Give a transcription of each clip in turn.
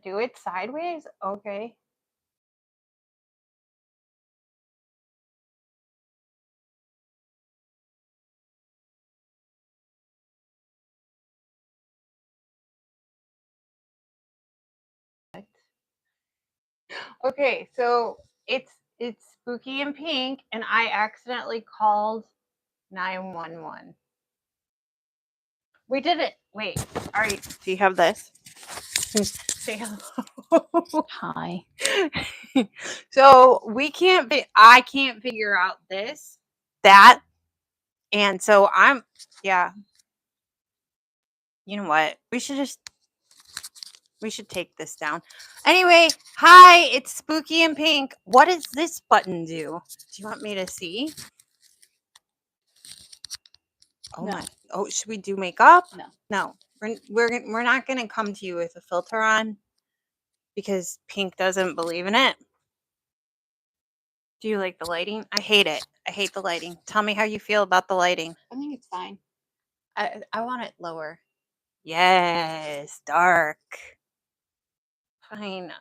do it sideways? Okay. Okay, so it's spooky and pink, and I accidentally called 911. We did it. Wait, all right. Do you have this? Say hello. Hi. So we can't. I can't figure out that, and so I'm. Yeah. You know what? We should take this down. Anyway, hi, it's Spooky and Pink. What does this button do? Do you want me to see? Oh No. my. Oh, should we do makeup? No. No. We're not going to come to you with a filter on because Pink doesn't believe in it. Do you like the lighting? I hate it. I hate the lighting. Tell me how you feel about the lighting. I think it's fine. I want it lower. Yes, dark. Fine.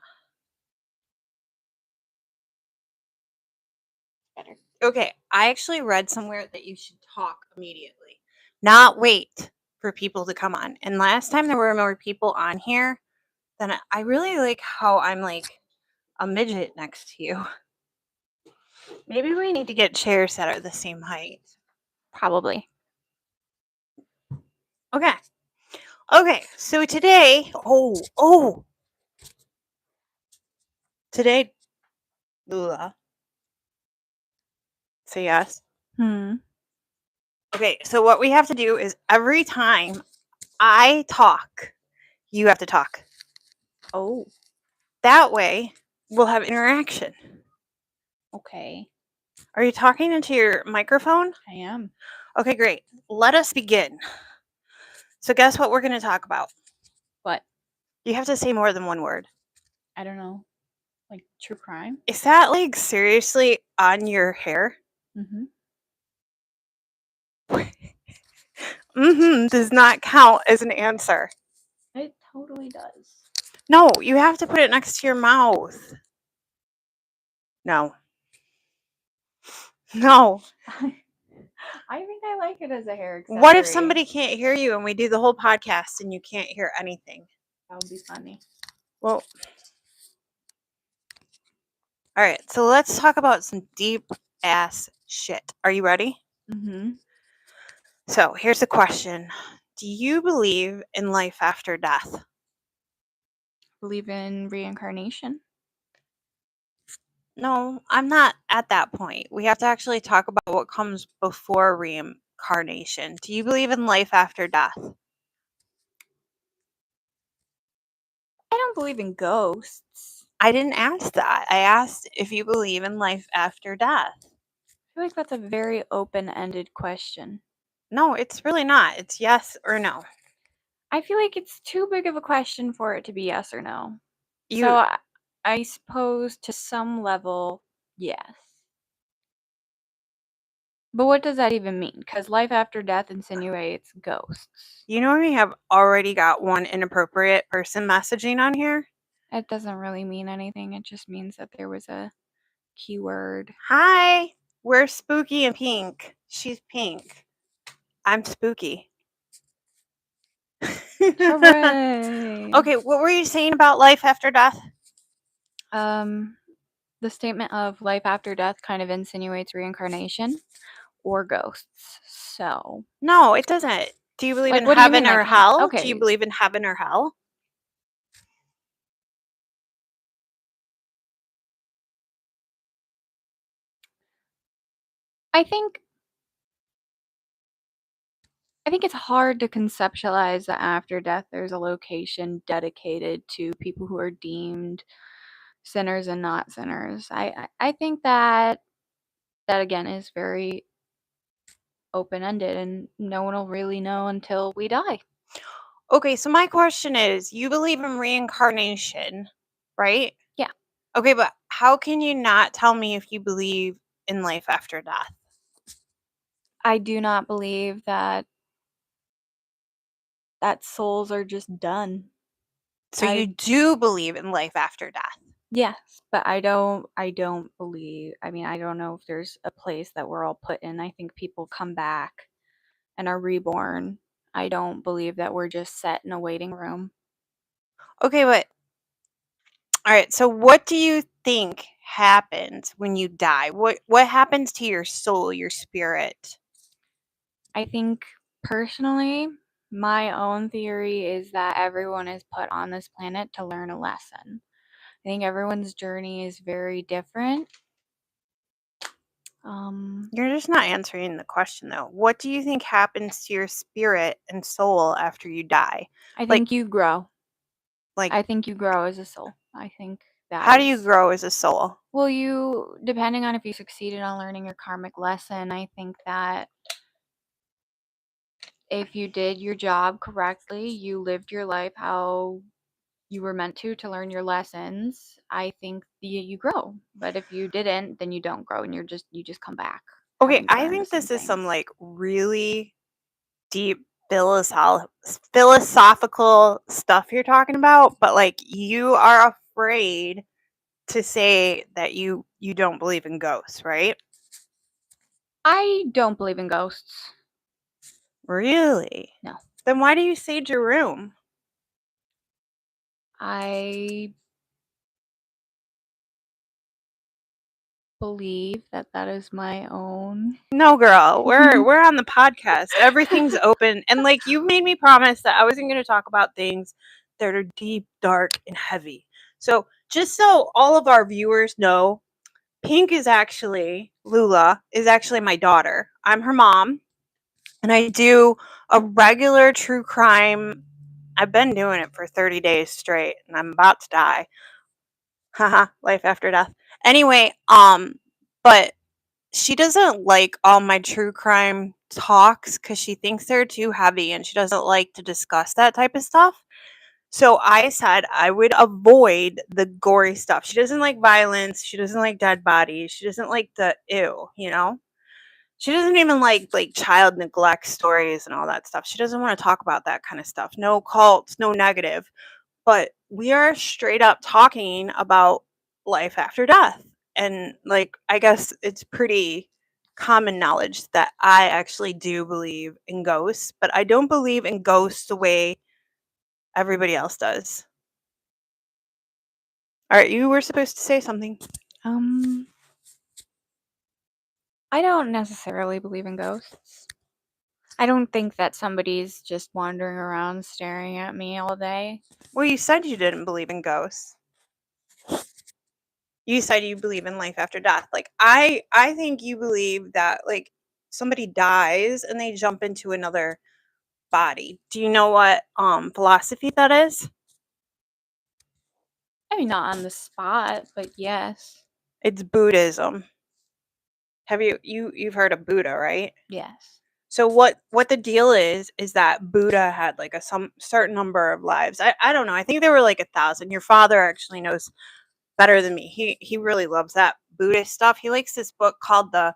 Better. Okay, I actually read somewhere that you should talk immediately, not wait for people to come on. And last time there were more people on here, then I really like how I'm like a midget next to you. Maybe we need to get chairs that are the same height. Probably. Okay. Okay, so today, today, say yes. Okay, so what we have to do is every time I talk, you have to talk. Oh, That way, we'll have interaction. okay. Are you talking into your microphone? I am. Okay, great. Let us begin. So, guess what we're going to talk about? What? You have to say more than one word. I don't know. Like true crime? Is that like seriously on your hair? Mm-hmm. Does not count as an answer. It totally does. No, you have to put it next to your mouth. No. No. I think I like it as a hair accessory. What if somebody can't hear you and we do the whole podcast and you can't hear anything? That would be funny. Well, all right. So let's talk about some deep ass shit. Are you ready? Mm-hmm. So here's the question. Do you believe in life after death? Believe in reincarnation? No, I'm not at that point. We have to actually talk about what comes before reincarnation. Do you believe in life after death? I don't believe in ghosts. I didn't ask that. I asked if you believe in life after death. I feel like that's a very open-ended question. No, it's really not. It's yes or no. I feel like it's too big of a question for it to be yes or no. You So I suppose to some level, yes. But what does that even mean? Because life after death insinuates ghosts. you know we have already got one inappropriate person messaging on here? It doesn't really mean anything. It just means that there was a keyword. Hi, we're Spooky and Pink. She's Pink. I'm Spooky. Hooray! Okay, what were you saying about life after death? The statement of life after death kind of insinuates reincarnation or ghosts. So, No, it doesn't. Do you believe like, in what do you mean heaven I or can't? hell? Do Okay. you believe in heaven or hell? I think it's hard to conceptualize that after death there's a location dedicated to people who are deemed sinners and not sinners. I think that again is very open-ended and no one will really know until we die. Okay, so my question is, you believe in reincarnation, right? Yeah. Okay, but how can you not tell me if you believe in life after death? I do not believe that souls are just done. So you I do believe in life after death. Yes, but I don't believe, I mean, I don't know if there's a place that we're all put in. I think people come back and are reborn. I don't believe that we're just set in a waiting room. Okay, but all right, so what do you think happens when you die? What happens to your soul, your spirit? I think personally, my own theory is that everyone is put on this planet to learn a lesson. I think everyone's journey is very different. You're just not answering the question though. What do you think happens to your spirit and soul after you die? I Like think you grow. like I think you grow as a soul. I think that how do you is, grow as a soul? well, you, depending on if you succeeded on learning your karmic lesson, I think that if you did your job correctly, you lived your life how you were meant to learn your lessons, I think you grow. But if you didn't, then you don't grow and you just come back Okay, having to I learn the think same this is some things. like really deep philosophical stuff you're talking about, but like you are afraid to say that you don't believe in ghosts, right? I don't believe in ghosts. Really? No. Then why do you sage your room? I believe that that is my own. No, girl. We're on the podcast. Everything's open, and like you made me promise that I wasn't going to talk about things that are deep, dark, and heavy. So, just so all of our viewers know, Pink is actually Lula is actually my daughter. I'm her mom, and I do a regular true crime. I've been doing it for 30 days straight, and I'm about to die. Haha, life after death. Anyway, but she doesn't like all my true crime talks because she thinks they're too heavy and she doesn't like to discuss that type of stuff. So I said I would avoid the gory stuff. She doesn't like violence. She doesn't like dead bodies. She doesn't like the ew, you know? She doesn't even like child neglect stories and all that stuff. She doesn't want to talk about that kind of stuff. No cults, no negative. But we are straight up talking about life after death. And like I guess it's pretty common knowledge that I actually do believe in ghosts, but I don't believe in ghosts the way everybody else does. All right, you were supposed to say something. I don't necessarily believe in ghosts. I don't think that somebody's just wandering around staring at me all day. Well, you said you didn't believe in ghosts. You said you believe in life after death. Like I think you believe that like somebody dies and they jump into another body. Do you know what philosophy that is? I mean, not on the spot, but yes. It's Buddhism. Have you've heard of Buddha, right? Yes. So what the deal is that Buddha had like a some certain number of lives. I don't know. I think there were like 1,000. Your father actually knows better than me. He really loves that Buddhist stuff. He likes this book called the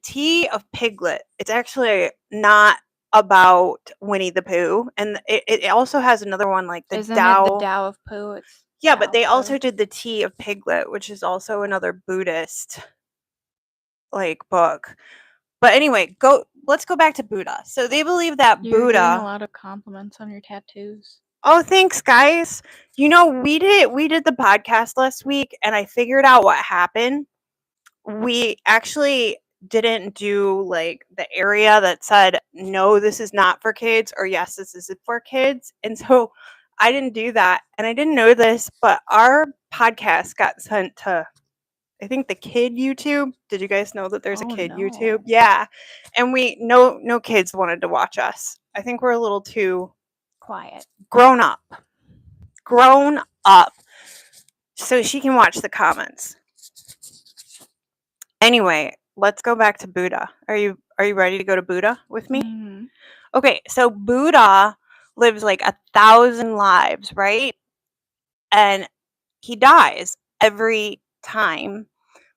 Tea of Piglet. It's actually not about Winnie the Pooh, and it also has another one like the Isn't it the Tao. Tao of Pooh? It's Yeah, Tao but of they also Pooh. did the Tea of Piglet, which is also another Buddhist like book. But anyway, let's go back to Buddha. So they believe that You're getting a Buddha. lot of compliments on your tattoos. Oh, thanks guys. You know, we did the podcast last week and I figured out what happened. We actually didn't do like the area that said no, this is not for kids or yes, this is for kids. And so I didn't do that and I didn't know this, but our podcast got sent to I think the kid YouTube. Did you guys know that there's a Oh kid YouTube? no. Yeah. And we no kids wanted to watch us. I think we're a little too Quiet. grown up. Grown up. So she can watch the comments. Anyway, let's go back to Buddha. Are you ready to go to Buddha with me? Mm-hmm. Okay, so Buddha lives like 1,000 lives, right? And he dies every time.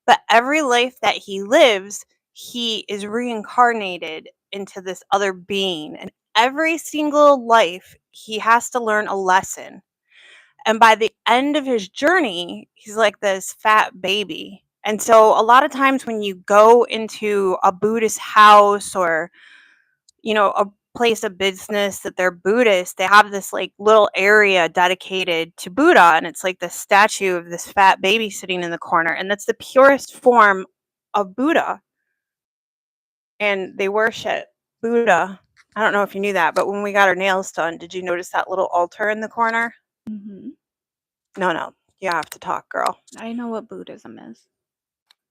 But every life that he lives, he is reincarnated into this other being. And every single life, he has to learn a lesson. And by the end of his journey, he's like this fat baby. And so a lot of times when you go into a Buddhist house or, a place of business that they're Buddhist, they have this like little area dedicated to Buddha. And it's like the statue of this fat baby sitting in the corner. And that's the purest form of Buddha. And they worship Buddha. I don't know if you knew that, but when we got our nails done, did you notice that little altar in the corner? Mm-hmm. No, you have to talk, girl. I know what Buddhism is.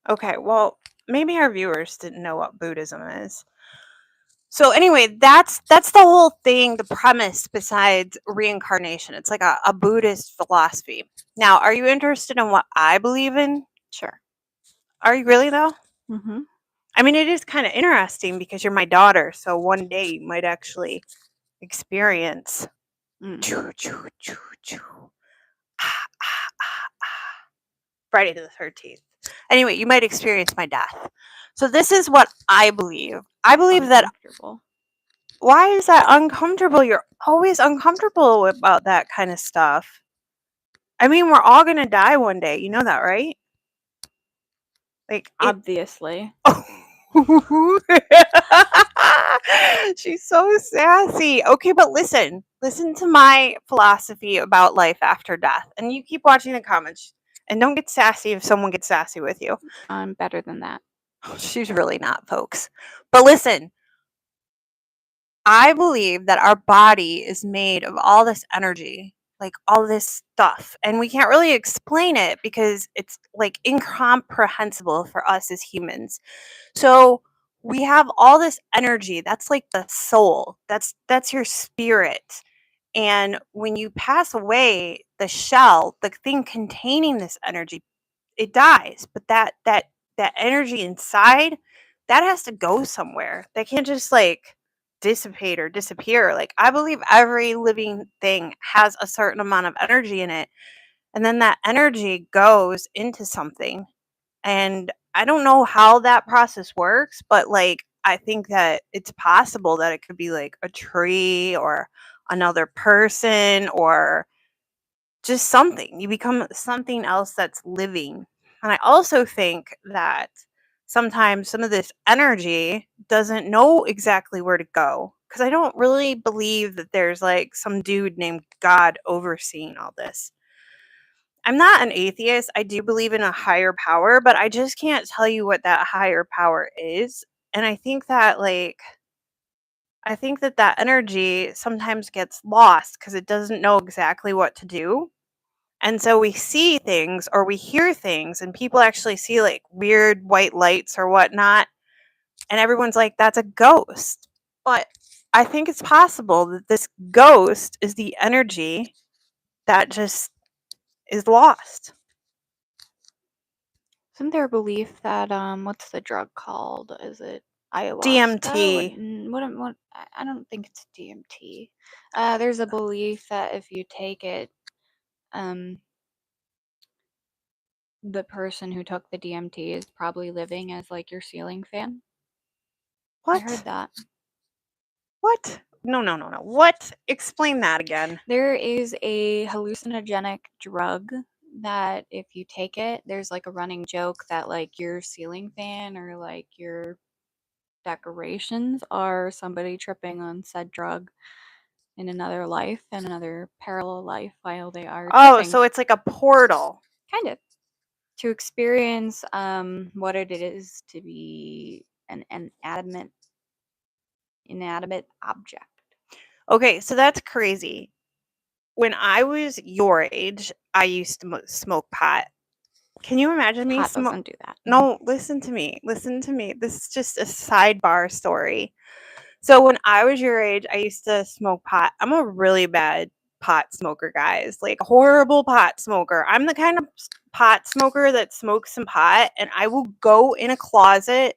Okay, well, maybe our viewers didn't know what Buddhism is. So anyway, that's the whole thing, the premise besides reincarnation. It's like a Buddhist philosophy. Now, are you interested in what I believe in? Sure. Are you really though? Mm-hmm. I mean, it is kind of interesting because you're my daughter, so one day you might actually experience choo, choo, choo, choo. Ah, ah, ah, ah. Friday the 13th. Anyway, you might experience my death. So this is what I believe. I believe that. Why is that uncomfortable? You're always uncomfortable about that kind of stuff. I mean, we're all gonna die one day. You know that, right? Like obviously. She's so sassy. Okay, but listen to my philosophy about life after death, and you keep watching the comments, and don't get sassy if someone gets sassy with you. I'm better than that. She's really not, folks. But listen, I believe that our body is made of all this energy, like all this stuff, and we can't really explain it because it's like incomprehensible for us as humans. So we have all this energy. That's like the soul. That's your spirit. And when you pass away, the shell, the thing containing this energy, it dies. But that energy inside, that has to go somewhere. That can't just like dissipate or disappear. Like I believe every living thing has a certain amount of energy in it. And then that energy goes into something. And I don't know how that process works, but like I think that it's possible that it could be like a tree or another person or just something. You become something else that's living. And I also think that sometimes some of this energy doesn't know exactly where to go because I don't really believe that there's like some dude named God overseeing all this. I'm not an atheist. I do believe in a higher power, but I just can't tell you what that higher power is. And I think that that energy sometimes gets lost because it doesn't know exactly what to do. And so we see things or we hear things, and people actually see like weird white lights or whatnot. And everyone's like, that's a ghost. But I think it's possible that this ghost is the energy that just is lost. Isn't there a belief that what's the drug called? Is it ayahuasca? DMT. What I don't think it's DMT. There's a belief that if you take it, the person who took the DMT is probably living as like your ceiling fan. I heard What? that. What? No. What? Explain that again. There is a hallucinogenic drug that if you take it, there's like a running joke that like your ceiling fan or like your decorations are somebody tripping on said drug in another life, in another parallel life while they are Oh, tripping. so it's like a portal. Kind of. To experience what it is to be an inanimate object. Okay, so that's crazy. When I was your age, I used to smoke pot. Can you imagine me Pot doesn't do that. No, listen to me. Listen to me. This is just a sidebar story. So when I was your age, I used to smoke pot. I'm a really bad pot smoker, guys. Like horrible pot smoker. I'm the kind of pot smoker that smokes some pot and I will go in a closet,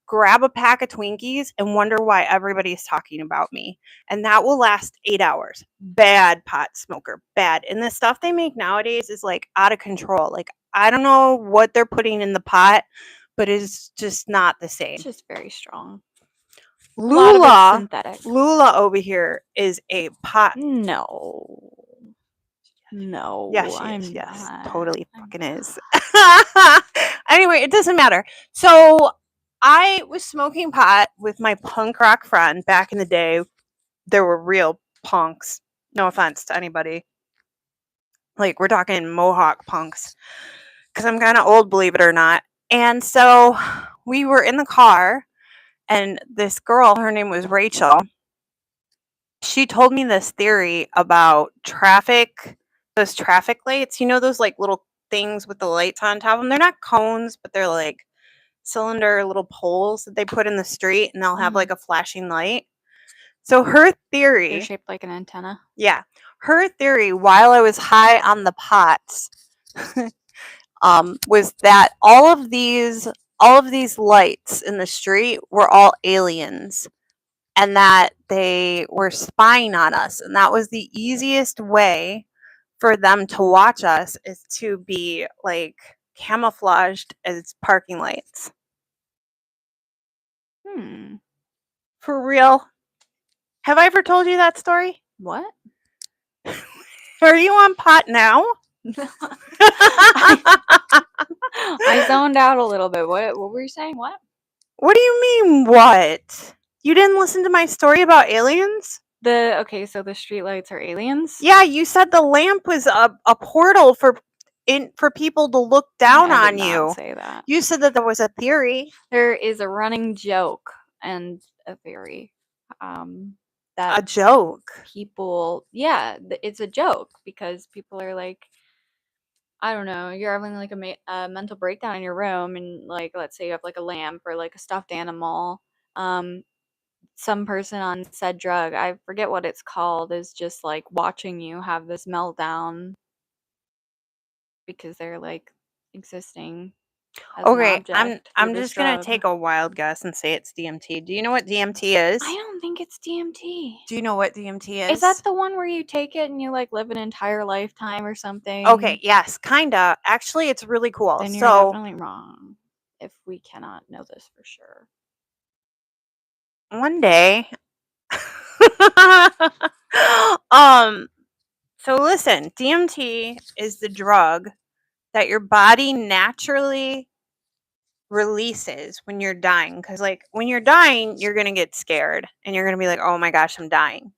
grab a pack of Twinkies and wonder why everybody's talking about me. And that will last 8 hours. Bad pot smoker. Bad. And the stuff they make nowadays is like out of control. Like I don't know what they're putting in the pot, but it's just not the same. It's just very strong. Lula synthetic. Lula over here is a pot. No. No, Yeah, she is. I'm Yes, not. totally I'm fucking is. Anyway, it doesn't matter. So I was smoking pot with my punk rock friend back in the day. There were real punks. No offense to anybody. Like, we're talking Mohawk punks. Because I'm kind of old, believe it or not. And so we were in the car, and this girl, her name was Rachel, she told me this theory about traffic, those traffic lights. You know those like little things with the lights on top of them? They're not cones, but they're like cylinder little poles that they put in the street, and they'll have like a flashing light. So her They're theory, shaped like an antenna. yeah, her theory while I was high on the pots was that all of these lights in the street were all aliens, and that they were spying on us, and that was the easiest way for them to watch us, is to be like camouflaged as parking lights. For real. Have I ever told you that story? What? Are you on pot now? I zoned out a little bit. What were you saying? What? What do you mean, what? You didn't listen to my story about aliens? Okay, so the streetlights are aliens? Yeah, you said the lamp was a portal for people to look down I on did you. not say that. You said that there was a theory. There is a running joke and a theory. A That joke. people, yeah, it's a joke because people are like, I don't know, you're having like a mental breakdown in your room, and like, let's say you have like a lamp or like a stuffed animal. Some person on said drug, I forget what it's called, is just like watching you have this meltdown because they're like existing as an Okay, object through I'm this just gonna drug. take a wild guess and say it's DMT. Do you know what DMT is? I don't think it's DMT. Do you know what DMT Is that the one where you take it and you like live an entire lifetime or something? Okay, yes, kinda. Actually, it's really cool. Then you're So definitely wrong if we cannot know this for sure. one day, um, so listen, DMT is the drug that your body naturally releases when you're dying. Because, like, when you're dying, you're gonna get scared and you're gonna be like, oh my gosh, I'm dying.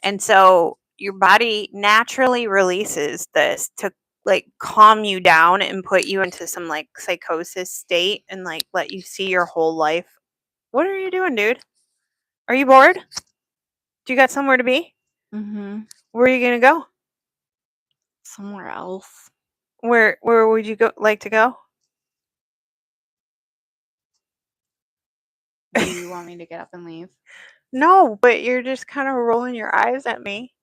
And so your body naturally releases this to like calm you down and put you into some like psychosis state and like let you see your whole life. What are you doing, dude? Are you bored? Do you got somewhere to be? Mm-hmm. Where are you gonna go? Somewhere else. Where would you like to go? Do you want me to get up and leave? No, but you're just kind of rolling your eyes at me.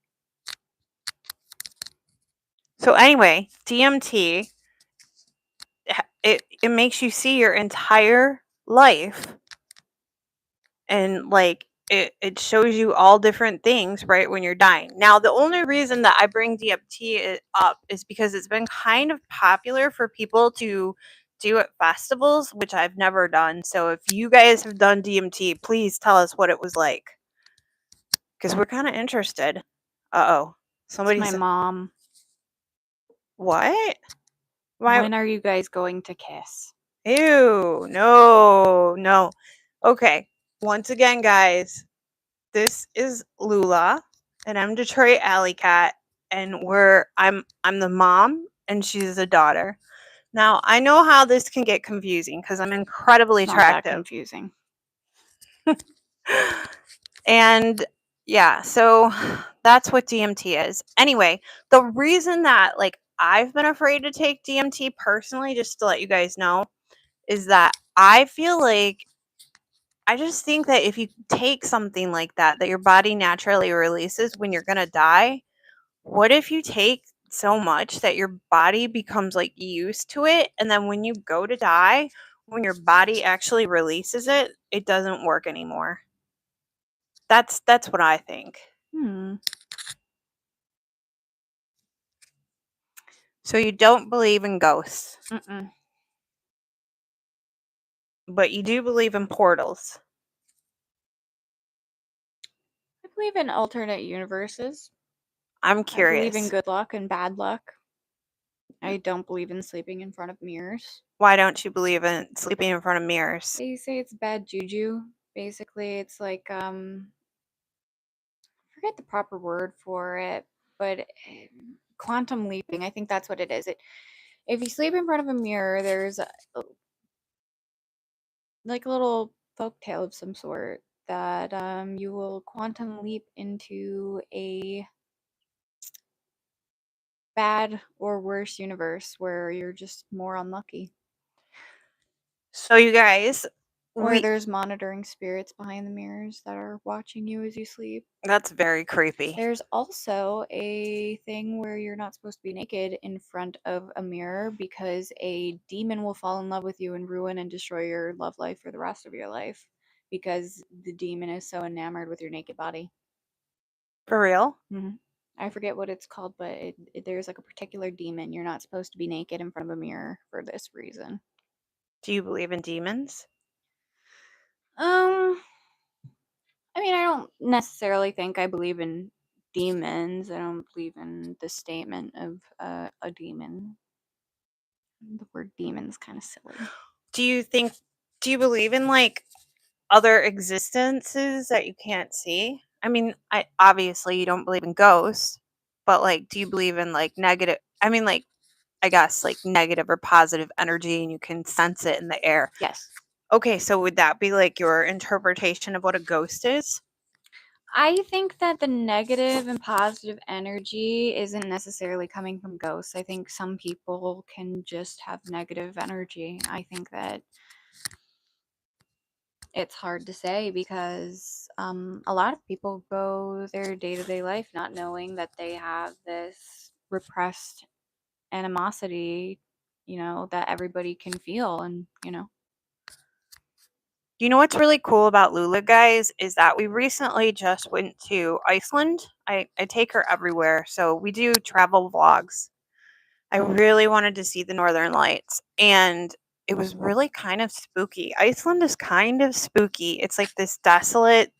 So anyway, DMT, it makes you see your entire life, and like it shows you all different things right when you're dying. Now, the only reason that I bring DMT up is because it's been kind of popular for people to do at festivals, which I've never done. So if you guys have done DMT, please tell us what it was like, because we're kind of interested. Uh-oh. It's Somebody my said, mom. what? Why? When are you guys going to kiss? Ew, no. Okay, once again, guys, this is Lula, and I'm Detroit Alley Cat, and I'm the mom, and she's the daughter. Now, I know how this can get confusing because I'm incredibly It's not that attractive. confusing. And yeah, so that's what DMT is. Anyway, the reason that like I've been afraid to take DMT personally, just to let you guys know, is that I feel like I just think that if you take something like that your body naturally releases when you're gonna die, what if you take so much that your body becomes like used to it, and then when you go to die, when your body actually releases it, it doesn't work anymore. That's what I think. So you don't believe in ghosts, Mm-mm. but you do believe in portals. I believe in alternate universes. I'm I believe in curious. good luck and bad luck. I don't believe in sleeping in front of mirrors. Why don't you believe in sleeping in front of mirrors? They say it's bad juju. Basically, it's like I forget the proper word for it, but quantum leaping. I think that's what it is. If you sleep in front of a mirror, there's like a little folk tale of some sort that you will quantum leap into a bad or worse universe where you're just more unlucky. So you guys, Or there's monitoring spirits behind the mirrors that are watching you as you sleep. that's very creepy. There's also a thing where you're not supposed to be naked in front of a mirror because a demon will fall in love with you and ruin and destroy your love life for the rest of your life because the demon is so enamored with your naked body. For real? I forget what it's called, but there's like a particular demon. You're not supposed to be naked in front of a mirror for this reason. Do you believe in demons? Um, I mean, I don't necessarily think I believe in demons. I don't believe in the statement of a demon. The word demon's kind of silly. Do you believe in like other existences that you can't see? I mean, I obviously you don't believe in ghosts, but like do you believe in like negative I mean like I guess like negative or positive energy and you can sense it in the air. Yes. Okay, so would that be like your interpretation of what a ghost is? I think that the negative and positive energy isn't necessarily coming from ghosts. I think some people can just have negative energy. I think that it's hard to say because a lot of people go their day-to-day life not knowing that they have this repressed animosity, that everybody can feel and. You know what's really cool about Lula, guys, is that we recently just went to Iceland. I take her everywhere, so we do travel vlogs. I really wanted to see the Northern Lights, and it was really kind of spooky. Iceland is kind of spooky. It's like this desolate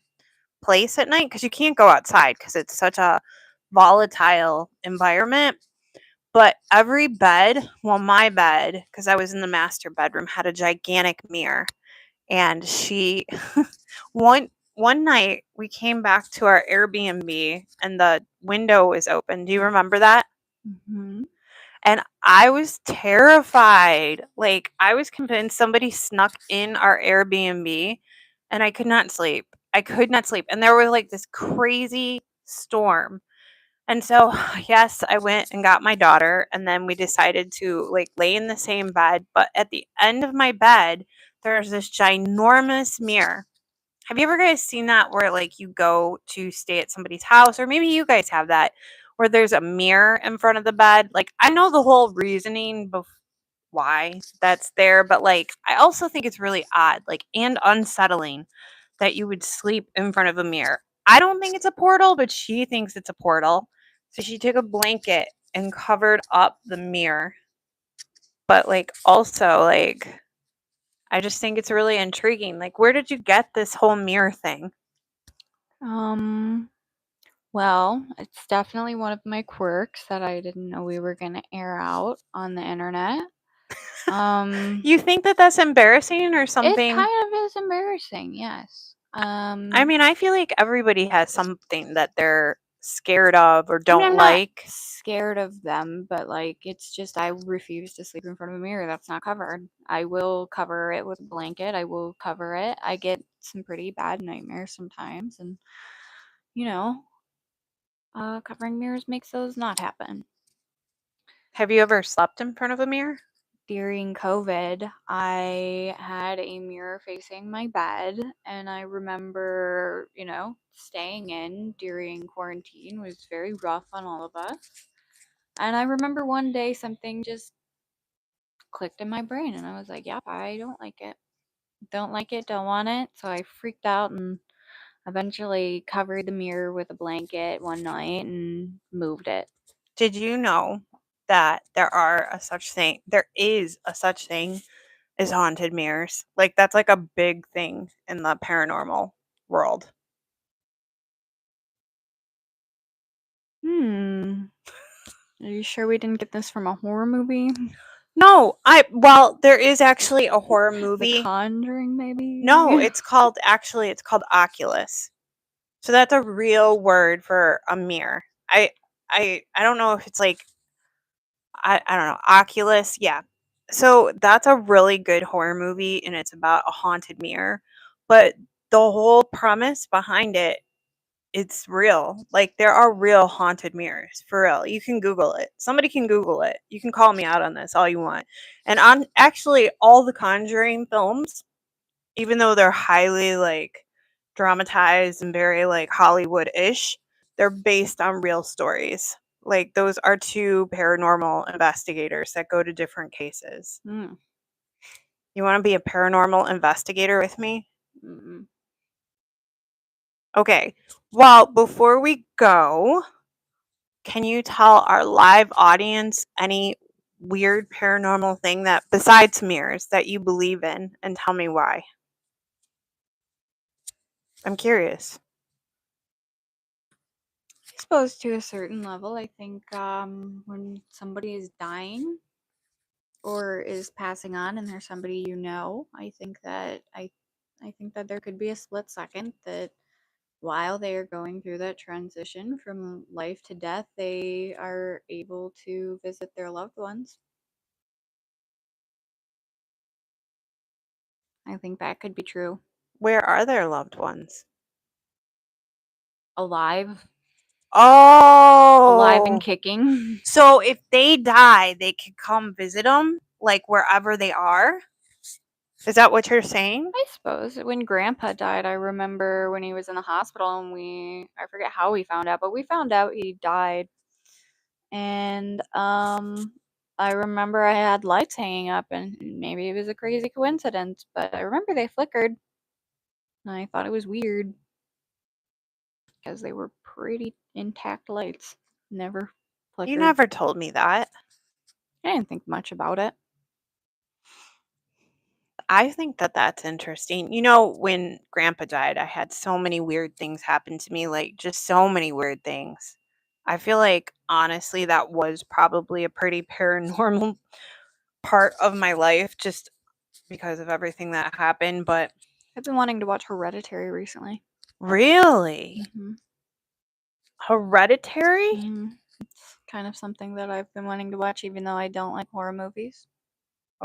place at night because you can't go outside because it's such a volatile environment. But every bed, well, my bed, because I was in the master bedroom, had a gigantic mirror. And she one night we came back to our Airbnb and the window was open. Do you remember that? Mm-hmm. And I was terrified. Like I was convinced somebody snuck in our Airbnb and I could not sleep. I could not sleep. And there was like this crazy storm. And so, yes, I went and got my daughter and then we decided to like lay in the same bed, but at the end of my bed there's this ginormous mirror. Have you ever guys seen that where like you go to stay at somebody's house or maybe you guys have that where there's a mirror in front of the bed? Like I know the whole reasoning why that's there, but like I also think it's really odd, like and unsettling that you would sleep in front of a mirror. I don't think it's a portal, but she thinks it's a portal. So she took a blanket and covered up the mirror. But like also like I just think it's really intriguing. Like where did you get this whole mirror thing? Well, it's definitely one of my quirks that I didn't know we were going to air out on the internet. You think that that's embarrassing or It something? kind of is embarrassing, yes. I mean, I feel like everybody has something that they're scared of or I mean, don't I'm not like. scared of them, but like it's just I refuse to sleep in front of a mirror that's not covered. I will cover it with a blanket. I will cover it. I get some pretty bad nightmares sometimes, and you know, covering mirrors makes those not happen. Have you ever slept in front of a mirror? During COVID, I had a mirror facing my bed, and I remember, staying in during quarantine was very rough on all of us. And I remember one day something just clicked in my brain, and I was like, yep, I don't like it. Don't like it, don't want it. So I freaked out and eventually covered the mirror with a blanket one night and moved it. Did you know that there is a such thing as haunted mirrors? Like that's like a big thing in the paranormal world. Are you sure we didn't get this from a horror movie? No, well, there is actually a horror The movie. Conjuring, maybe? No, it's called Oculus. So that's a real word for a mirror. I don't know if it's like I don't know, Oculus, yeah. So that's a really good horror movie and it's about a haunted mirror. But the whole premise behind it, it's real. Like there are real haunted mirrors, for real. You can Google it. Somebody can Google it. You can call me out on this all you want. And on actually all the Conjuring films, even though they're highly like dramatized and very like Hollywood-ish, they're based on real stories. Like those are two paranormal investigators that go to different cases. Mm. You want to be a paranormal investigator with me? Mm. Okay. Well, before we go, can you tell our live audience any weird paranormal thing that besides mirrors that you believe in and tell me why? I'm curious. I suppose to a certain level, I think when somebody is dying or is passing on and there's somebody you know, I think that there could be a split second that while they are going through that transition from life to death, they are able to visit their loved ones. I think that could be true. Where are their loved ones? Alive, Oh. alive and kicking. So if they die, they could come visit them, like wherever they are? Is that what you're saying? I suppose when Grandpa died, I remember when he was in the hospital and I forget how we found out, but we found out he died. And I remember I had lights hanging up and maybe it was a crazy coincidence, but I remember they flickered. And I thought it was weird because they were pretty intact lights. Never flickered. You never told me that. I didn't think much about it. I think that that's interesting. You know, when Grandpa died, I had so many weird things happen to me, like just so many weird things. I feel like honestly that was probably a pretty paranormal part of my life just because of everything that happened, but I've been wanting to watch Hereditary recently. really? Mhm. Hereditary? It's kind of something that I've been wanting to watch, even though I don't like horror movies.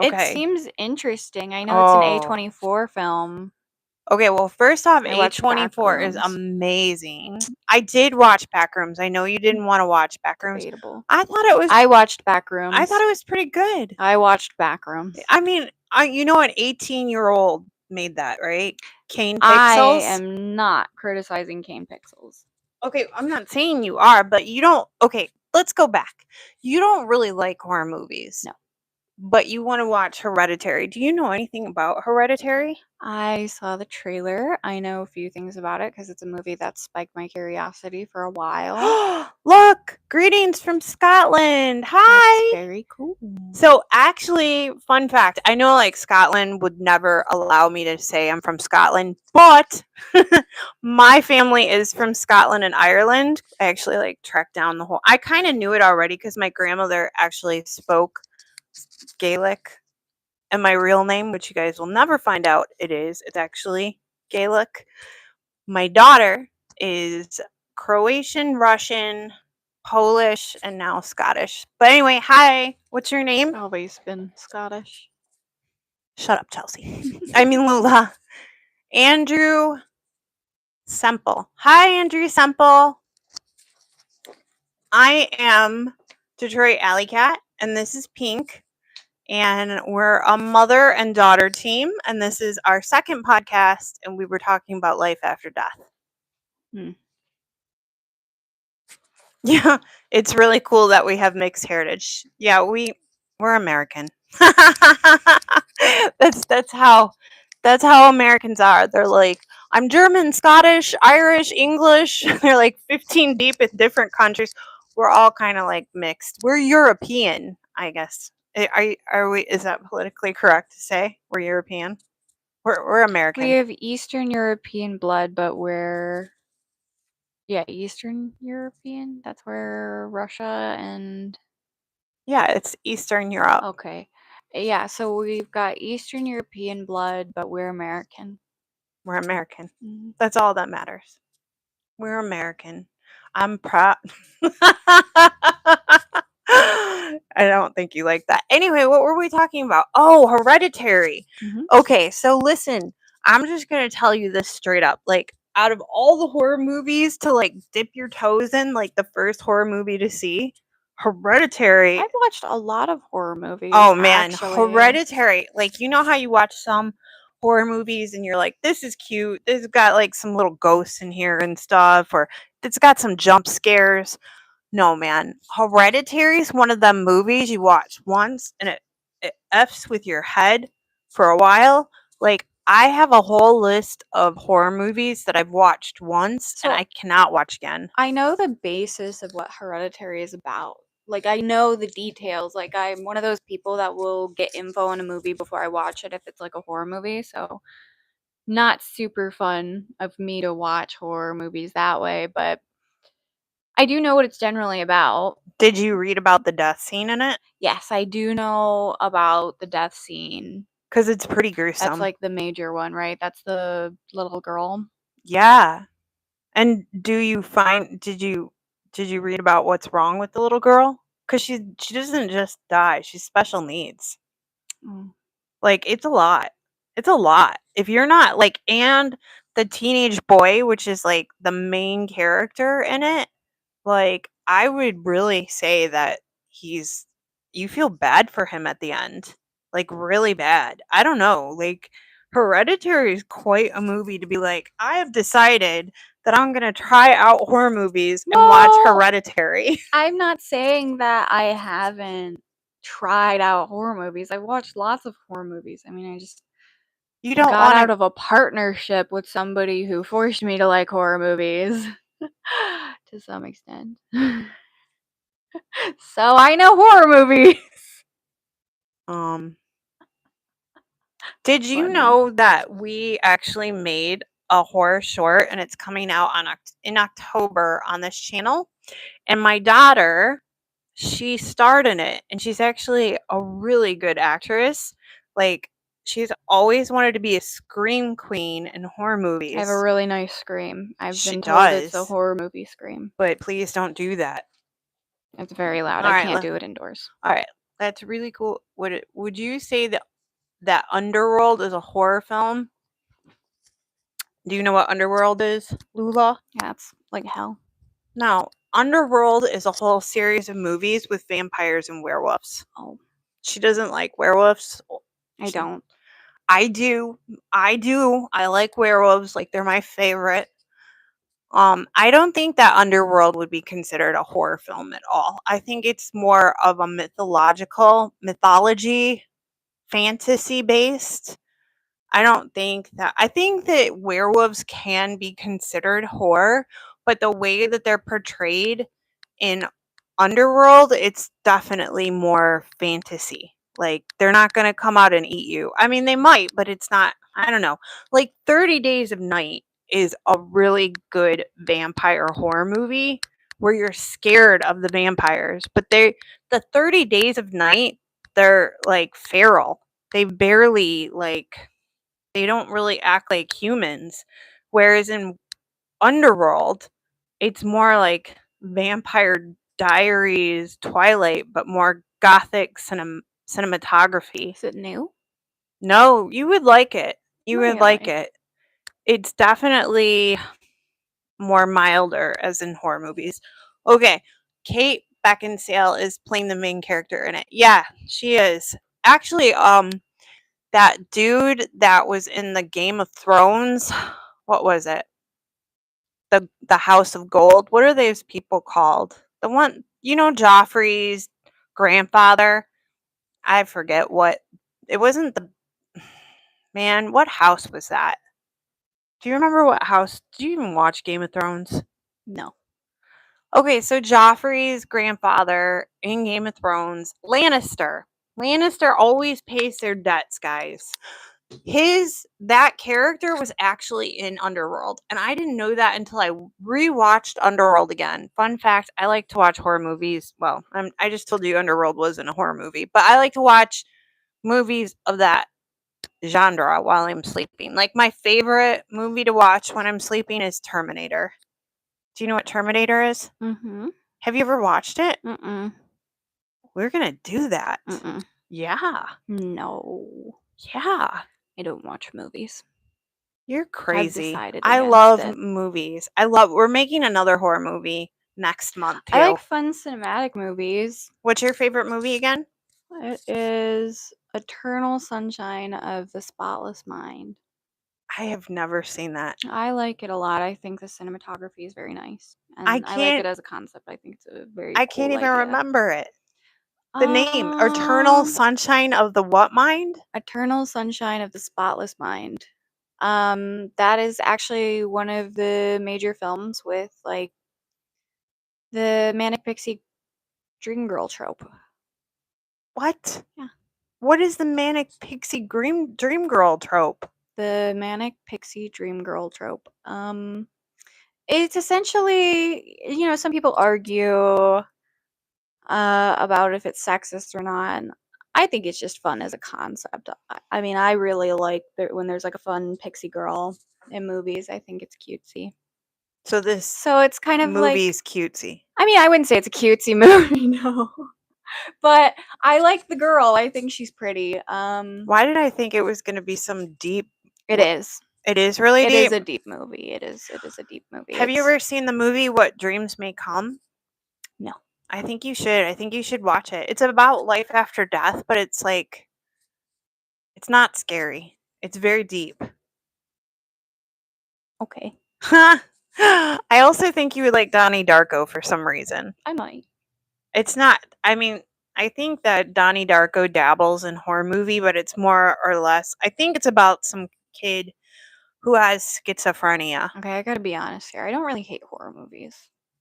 It Okay. seems interesting. I know it's an Oh. A24 film. Okay, well, first off, I watched A24 is Backrooms. amazing. I did watch Backrooms. I know you didn't want to watch Backrooms. Debatable. I thought it was I watched Backrooms. I thought it was pretty good. I watched Backrooms. I mean, you know an 18-year-old made that, right? Kane I Pixels? am not criticizing Kane Pixels. Okay, I'm not saying you are, but you don't. Okay, let's go back. You don't really like horror movies. No. But you want to watch Hereditary. Do you know anything about Hereditary? I saw the trailer. I know a few things about it because it's a movie that spiked my curiosity for a while. Look, greetings from Scotland. Hi. That's very cool. So actually, fun fact, I know like Scotland would never allow me to say I'm from Scotland, but my family is from Scotland and Ireland. I actually like tracked down the whole I kind of knew it already because my grandmother actually spoke Gaelic. And my real name, which you guys will never find out it's actually Gaelic. My daughter is Croatian, Russian, Polish, and now Scottish. But anyway, hi. What's your name? Always been Scottish. Shut up, Chelsea. I mean Lula. Andrew Semple. Hi, Andrew Semple. I am Detroit Alley Cat, and this is Pink. And we're a mother and daughter team, and this is our second podcast, and we were talking about life after death. Yeah, it's really cool that we have mixed heritage. Yeah, we're American. that's how Americans are. They're like, I'm German, Scottish, Irish, English. They're like 15 deep in different countries. We're all kind of like mixed. We're European, I guess. Are we? Is that politically correct to say we're European? We're American. We have Eastern European blood, but we're Yeah, Eastern European. That's where Russia and Yeah, it's Eastern Europe. okay. Yeah, so we've got Eastern European blood, but we're American. We're American. Mhm. That's all that matters. We're American. I'm proud. I don't think you like that. Anyway, what were we talking about? Oh, Hereditary. Mhm. Okay, so listen, I'm just going to tell you this straight up. Like, out of all the horror movies to like dip your toes in, like the first horror movie to see, Hereditary. I've watched a lot of horror movies, Oh man, actually. Hereditary. Like, you know how you watch some horror movies and you're like, this is cute. This has got like some little ghosts in here and stuff, or it's got some jump scares. No, man. Hereditary is one of them movies you watch once and it F's with your head for a while. Like, I have a whole list of horror movies that I've watched once and So- I cannot watch again. I know the basis of what Hereditary is about. Like, I know the details. Like, I'm one of those people that will get info on a movie before I watch it if it's like a horror movie. So, not super fun of me to watch horror movies that way, but I do know what it's generally about. Did you read about the death scene in it? Yes, I do know about the death scene. Because it's pretty That's gruesome. like the major one, right? That's the little girl. Yeah. And did you read about what's wrong with the little girl? Because she doesn't just die, she's special needs. Mm. Like, it's a lot. It's a lot. If you're not like, and the teenage boy, which is like the main character in it, like, I would really say that you feel bad for him at the end. Like, really bad. I don't know. Like, Hereditary is quite a movie to be like, I have decided that I'm going to try out horror movies and watch No! Hereditary. I'm not saying that I haven't tried out horror movies. I've watched lots of horror movies. I mean, I just You don't got out want to. of a partnership with somebody who forced me to like horror movies to some extent. So I know horror movies. Did you Funny. know that we actually made a horror short and it's coming out in October on this channel? And my daughter, she starred in it and she's actually a really good actress. Like, she's always wanted to be a scream queen in horror movies. I have a really nice scream. I've She been told it's a does. horror movie scream. But please don't do that. It's very loud. All I right, can't do it indoors. All right. That's really cool. Would you say that Underworld is a horror film? Do you know what Underworld is, Lula? Yeah, it's like hell. No. Underworld is a whole series of movies with vampires and werewolves. Oh, She doesn't like werewolves. I don't. I do. I like werewolves. Like, they're my favorite. I don't think that Underworld would be considered a horror film at all. I think it's more of a mythology, fantasy based. I think that werewolves can be considered horror, but the way that they're portrayed in Underworld, it's definitely more fantasy. Like, they're not going to come out and eat you. I mean, they might, but it's not, I don't know. Like, 30 Days of Night is a really good vampire horror movie where you're scared of the vampires, but the 30 Days of Night, they're like feral. They barely they don't really act like humans. Whereas in Underworld, it's more like Vampire Diaries, Twilight, but more gothic cinematography. Is it new? No, you would like it. You would like Really? it. It's definitely more milder, as in horror movies. Okay, Kate Beckinsale is playing the main character in it. Yeah, she is. Actually, that dude that was in the Game of Thrones, what was it? The House of Gold. What are those people called? The one, Joffrey's grandfather. I forget what. It wasn't the man. What house was that? Do you remember what house? Do you even watch Game of Thrones? No. Okay, so Joffrey's grandfather in Game of Thrones, Lannister. Lannister always pays their debts, guys. that character was actually in Underworld, and I didn't know that until I rewatched Underworld again. Fun fact, I like to watch horror movies. Well, I just told you Underworld wasn't a horror movie, but I like to watch movies of that genre while I'm sleeping. Like, my favorite movie to watch when I'm sleeping is Terminator. Do you know what Terminator is? Mm-hmm. Have you ever watched it? Mm-mm. We're gonna do that. Mm-mm. Yeah. No. Yeah. I don't watch movies. You're crazy. decided I against love it. movies. We're making another horror movie next month too. I like fun cinematic movies. What's your favorite movie again? It is Eternal Sunshine of the Spotless Mind. I have never seen that. I like it a lot. I think the cinematography is very nice. And I I like can't it as a concept. I think it's a very I cool can't even idea. remember it. The name Eternal Sunshine of the what mind? Eternal Sunshine of the Spotless Mind. That is actually one of the major films with like the manic pixie dream girl trope. What? Yeah. What is the manic pixie dream girl trope? The manic pixie dream girl trope. It's essentially, some people argue about if it's sexist or not. And I think it's just fun as a concept. I mean, I really like when there's like a fun pixie girl in movies. I think it's cutesy. So this So it's kind of like, movie's cutesy. I mean, I wouldn't say it's a cutesy movie, no. But I like the girl. I think she's pretty. Why did I think it was going to be some deep? It is. It is really It deep. is a deep movie. It is a deep movie. Have you ever seen the movie What Dreams May Come? No. I think you should. I think you should watch it. It's about life after death, but it's like, it's not scary. It's very deep. Okay. I also think you would like Donnie Darko for some reason. I might. It's not, I mean, I think that Donnie Darko dabbles in horror movie, but it's more or less, I think it's about some kid who has schizophrenia. Okay, I gotta be honest here. I don't really hate horror movies.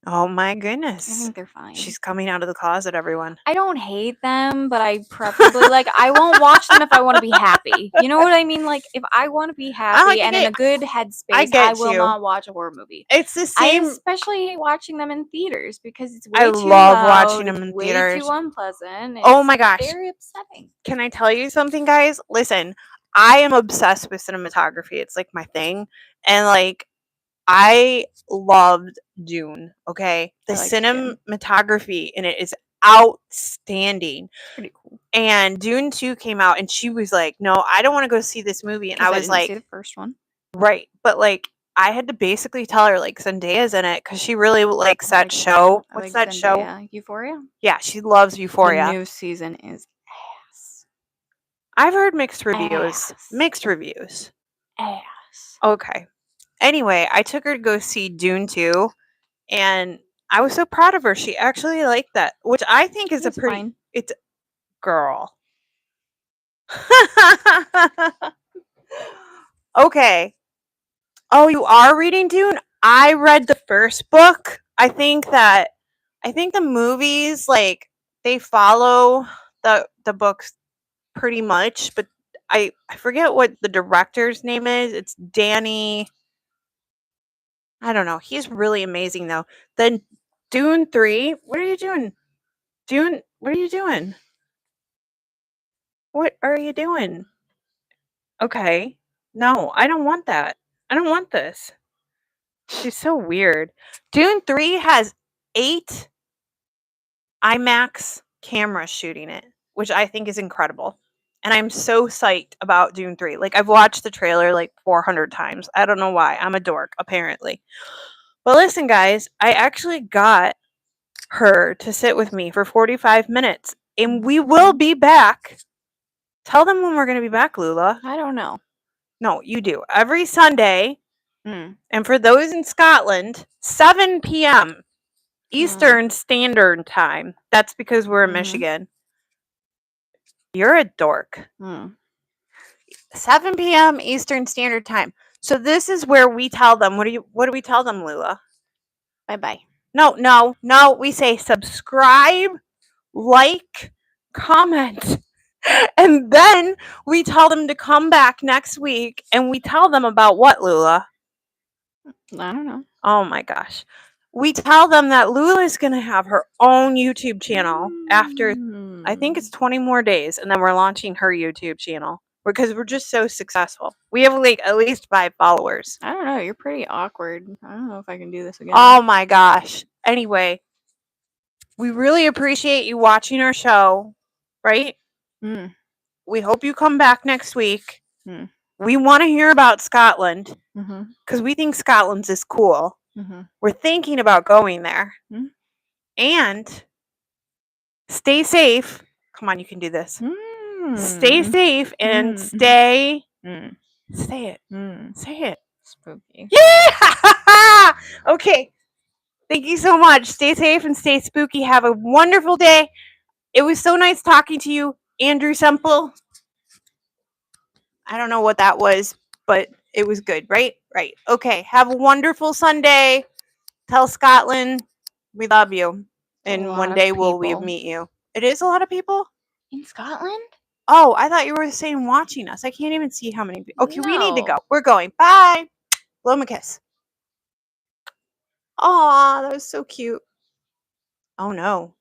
Oh my I goodness. think they're fine. She's coming out of the closet, everyone. I don't hate them, but I preferably I won't watch them if I want to be happy. You know what I mean? Like if I want to be happy and in a good headspace, I will not watch a horror movie. It's the same. I especially hate watching them in theaters because it's way I too love loud, watching them in way theaters. too unpleasant. Oh my gosh. Very upsetting. Can I tell you something, guys? Listen, I am obsessed with cinematography. It's like my thing. And like I loved Dune, okay? The cinematography in it is outstanding. Pretty cool. And Dune 2 came out and she was like, "No, I don't want to go see this movie." And I was like, see the first one. Right. But like I had to basically tell her like Zendaya's in it because she really likes that show. What's that show? Euphoria? Yeah, she loves Euphoria. The new season is ass. I've heard mixed reviews. Ass. Mixed reviews. Ass. Okay. Anyway, I took her to go see Dune 2 and I was so proud of her. She actually liked that, which I think is fine. It's girl. Okay. Oh, you are reading Dune? I read the first book. I think the movies like they follow the books pretty much, but I forget what the director's name is. It's Danny. I don't know. He's really amazing though. Then Dune 3. What are you doing? Dune, what are you doing? What are you doing? Okay. No, I don't want that. I don't want this. She's so weird. Dune 3 has 8 IMAX cameras shooting it, which I think is incredible. And I'm so psyched about Dune 3. Like, I've watched the trailer like 400 times. I don't know why. I'm a dork, apparently. But listen, guys, I actually got her to sit with me for 45 minutes. And we will be back. Tell them when we're going to be back, Lula. I don't know. No, you do. Every Sunday. And for those in Scotland, 7 p.m. Eastern Standard Time. That's because we're in Michigan. You're a dork. 7 p.m. Eastern Standard Time. So this is where we tell them. What do we tell them, Lula? Bye-bye. No. We say subscribe, like, comment, and And then we tell them to come back next week, and we tell them about what, Lula? I don't know. Oh my gosh. We tell them that Lula's going to have her own YouTube channel after, I think it's 20 more days, and then we're launching her YouTube channel because we're just so successful. We have like at least 5 followers. I don't know. You're pretty awkward. I don't know if I can do this again. Oh my gosh. Anyway, we really appreciate you watching our show, right? Mm. We hope you come back next week. Mm. We want to hear about Scotland Mm-hmm. because we think Scotland's is cool. Mm-hmm. We're thinking about going there. Mm. And stay safe. Come on, you can do this. Stay Mm. safe and Mm. stay. Mm. Say it. Mm. Say it. Spooky. Yeah! Okay. Thank you so much. Stay safe and stay spooky. Have a wonderful day. It was so nice talking to you, Andrew Semple. I don't know what that was, but it was good, right? Right. Okay. Have a wonderful Sunday. Tell Scotland we love you. And one day we'll meet you. It is a lot of people? In Scotland? Oh, I thought you were saying watching us. I can't even see how many people. Okay, we need to No. go. We're going. Bye. Blow him a kiss. Aw, that was so cute. Oh no.